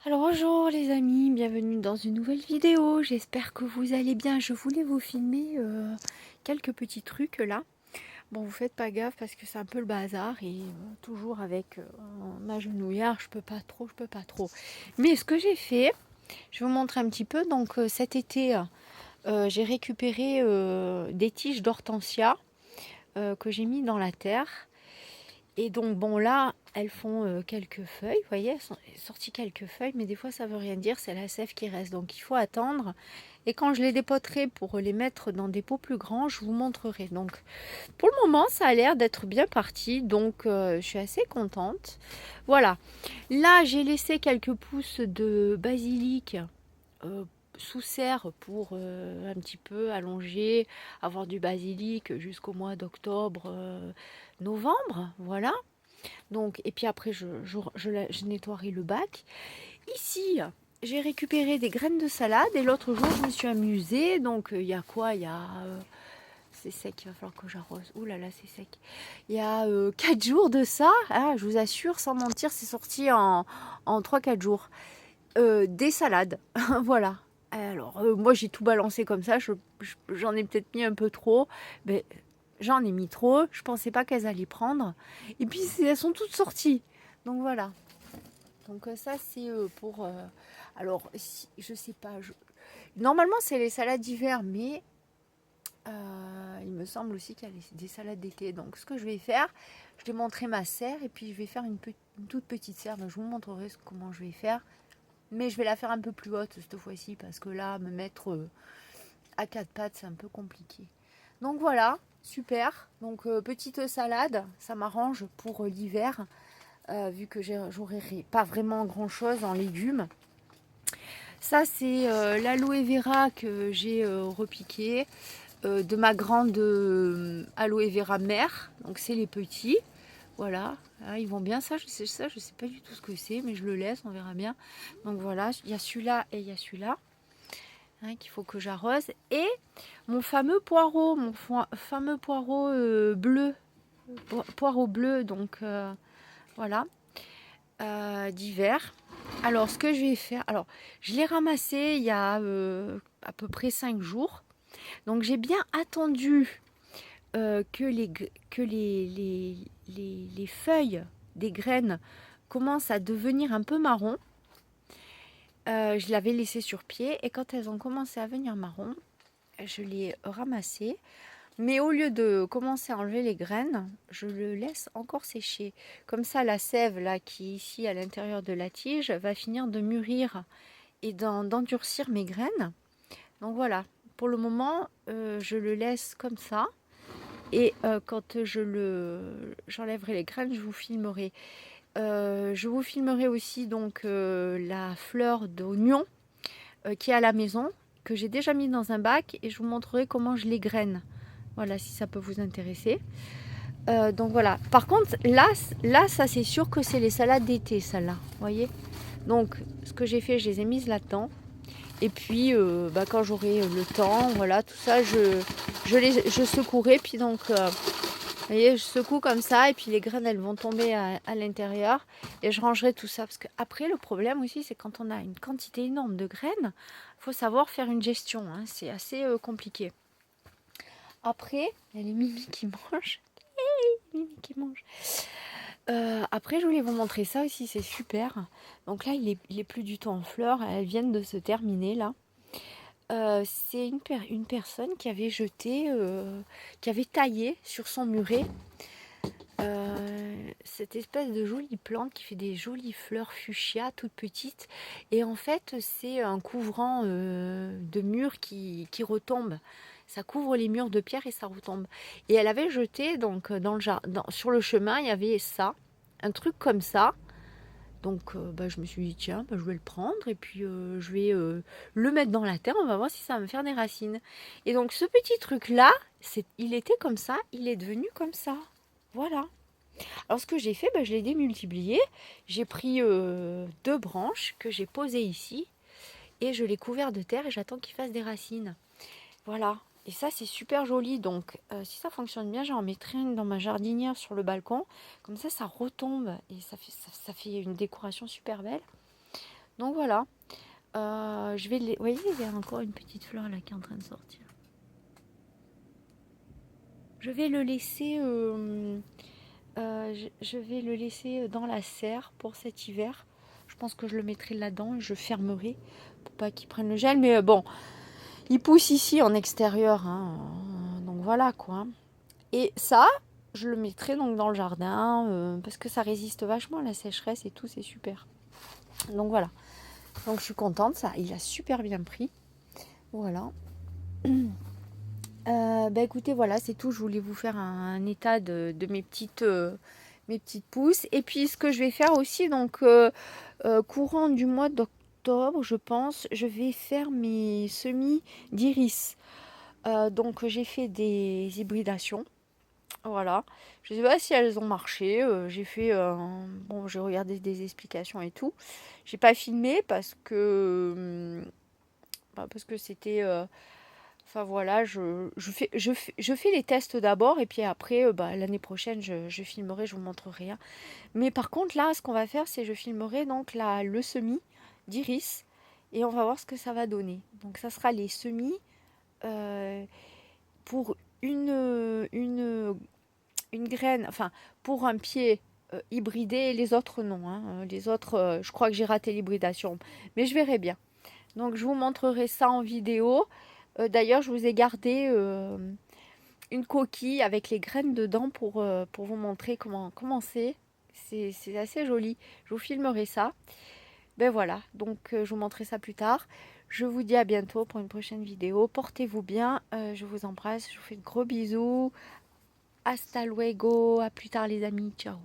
Alors bonjour les amis, bienvenue dans une nouvelle vidéo, j'espère que vous allez bien. Je voulais vous filmer quelques petits trucs là. Bon, vous faites pas gaffe parce que c'est un peu le bazar et toujours avec ma genouillère, je peux pas trop. Mais ce que j'ai fait, je vais vous montrer un petit peu. Donc cet été, j'ai récupéré des tiges d'hortensia que j'ai mis dans la terre. Et donc, bon, là, elles font quelques feuilles, vous voyez, elles sont sorties quelques feuilles, mais des fois, ça veut rien dire, c'est la sève qui reste. Donc, il faut attendre. Et quand je les dépoterai pour les mettre dans des pots plus grands, je vous montrerai. Donc, pour le moment, ça a l'air d'être bien parti, donc je suis assez contente. Voilà. Là, j'ai laissé quelques pousses de basilic euh, sous serre pour un petit peu allonger, avoir du basilic jusqu'au mois d'octobre, novembre, voilà. Donc, et puis après, je nettoierai le bac. Ici, j'ai récupéré des graines de salade et l'autre jour, je me suis amusée. Donc, il y a quoi? Il y a. C'est sec, il va falloir que j'arrose. Ouh là là, c'est sec. Il y a 4 jours de ça. Ah, je vous assure, sans mentir, c'est sorti en 3-4 jours. Des salades. Voilà. Alors, moi, j'ai tout balancé comme ça. J'en ai peut-être mis un peu trop. Mais j'en ai mis trop. Je pensais pas qu'elles allaient prendre. Et puis, elles sont toutes sorties. Donc, voilà. Donc, ça, c'est pour... alors, si, je sais pas. Normalement, c'est les salades d'hiver. Mais il me semble aussi qu'il y a des salades d'été. Donc, ce que je vais faire, je vais montrer ma serre. Et puis, je vais faire une toute petite serre. Donc, je vous montrerai comment je vais faire. Mais je vais la faire un peu plus haute cette fois-ci parce que là, me mettre à quatre pattes, c'est un peu compliqué. Donc voilà, super. Donc petite salade, ça m'arrange pour l'hiver, vu que j'aurai pas vraiment grand-chose en légumes. Ça, c'est l'aloe vera que j'ai repiqué de ma grande aloe vera mère. Donc c'est les petits. Voilà, ah, ils vont bien. Ça, je sais pas du tout ce que c'est, mais je le laisse, on verra bien. Donc voilà, il y a celui-là et il y a celui-là, hein, qu'il faut que j'arrose. Et mon fameux poireau, fameux poireau bleu, poireau bleu, donc voilà, d'hiver. Alors, ce que je vais faire, alors, je l'ai ramassé il y a à peu près 5 jours. Donc, j'ai bien attendu que les feuilles des graines commencent à devenir un peu marron. Je l'avais laissé sur pied et quand elles ont commencé à venir marron, je les ramassées. Mais au lieu de commencer à enlever les graines, je le laisse encore sécher. Comme ça, la sève là qui est ici à l'intérieur de la tige va finir de mûrir et d'endurcir mes graines. Donc voilà, pour le moment, je le laisse comme ça. Et quand j'enlèverai les graines, je vous filmerai. Je vous filmerai aussi donc la fleur d'oignon qui est à la maison, que j'ai déjà mis dans un bac et je vous montrerai comment je les graine. Voilà, si ça peut vous intéresser. Donc voilà. Par contre, là ça c'est sûr que c'est les salades d'été, celles-là. Vous voyez. Donc, ce que j'ai fait, je les ai mises là-dedans. Et puis, quand j'aurai le temps, voilà, tout ça, je secouerai. Puis donc, vous voyez, je secoue comme ça. Et puis, les graines, elles vont tomber à l'intérieur. Et je rangerai tout ça. Parce qu'après, le problème aussi, c'est quand on a une quantité énorme de graines, il faut savoir faire une gestion, hein. C'est assez compliqué. Après, il y a les Mimi qui mangent. Mimi qui mange. Après, je voulais vous montrer ça aussi, c'est super. Donc là, il est plus du tout en fleurs. Elles viennent de se terminer là. C'est une personne qui avait jeté, qui avait taillé sur son muret cette espèce de jolie plante qui fait des jolies fleurs fuchsia toutes petites. Et en fait, c'est un couvrant de mur qui retombe. Ça couvre les murs de pierre et ça retombe. Et elle avait jeté donc dans le jardin, sur le chemin, il y avait ça, un truc comme ça. Donc je me suis dit tiens, je vais le prendre et puis je vais le mettre dans la terre, on va voir si ça va me faire des racines. Et donc ce petit truc là, il était comme ça, il est devenu comme ça. Voilà. Alors ce que j'ai fait, je l'ai démultiplié. J'ai pris deux branches que j'ai posées ici et je les couvert de terre et j'attends qu'ils fassent des racines. Voilà. Et ça, c'est super joli. Donc, si ça fonctionne bien, j'en mettrai une dans ma jardinière sur le balcon. Comme ça retombe et ça fait une décoration super belle. Donc voilà. Je vais les... Vous voyez, il y a encore une petite fleur là qui est en train de sortir. Je vais le laisser... je vais le laisser dans la serre pour cet hiver. Je pense que je le mettrai là-dedans et je fermerai pour pas qu'il prenne le gel. Mais bon, il pousse ici en extérieur. Hein, donc voilà quoi. Et ça, je le mettrai donc dans le jardin parce que ça résiste vachement à la sécheresse et tout, c'est super. Donc voilà. Donc je suis contente, ça, il a super bien pris. Voilà. Bah écoutez, voilà, c'est tout. Je voulais vous faire un état de mes petites pousses. Et puis ce que je vais faire aussi, donc courant du mois d'octobre, je pense, je vais faire mes semis d'iris. Donc j'ai fait des hybridations. Voilà. Je ne sais pas si elles ont marché. J'ai fait, bon, j'ai regardé des explications et tout. J'ai pas filmé parce que c'était, enfin voilà, je fais les tests d'abord et puis après, bah, l'année prochaine, je filmerai, je vous montrerai. Hein. Mais par contre, là, ce qu'on va faire, c'est je filmerai donc le semis d'iris et on va voir ce que ça va donner. Donc ça sera les semis euh, pour une graine, enfin pour un pied hybridé et les autres non. Hein. Les autres, je crois que j'ai raté l'hybridation, mais je verrai bien. Donc je vous montrerai ça en vidéo. D'ailleurs, je vous ai gardé une coquille avec les graines dedans pour vous montrer comment c'est. C'est assez joli. Je vous filmerai ça. Ben voilà, donc je vous montrerai ça plus tard. Je vous dis à bientôt pour une prochaine vidéo. Portez-vous bien. Je vous embrasse. Je vous fais de gros bisous. Hasta luego. À plus tard les amis. Ciao.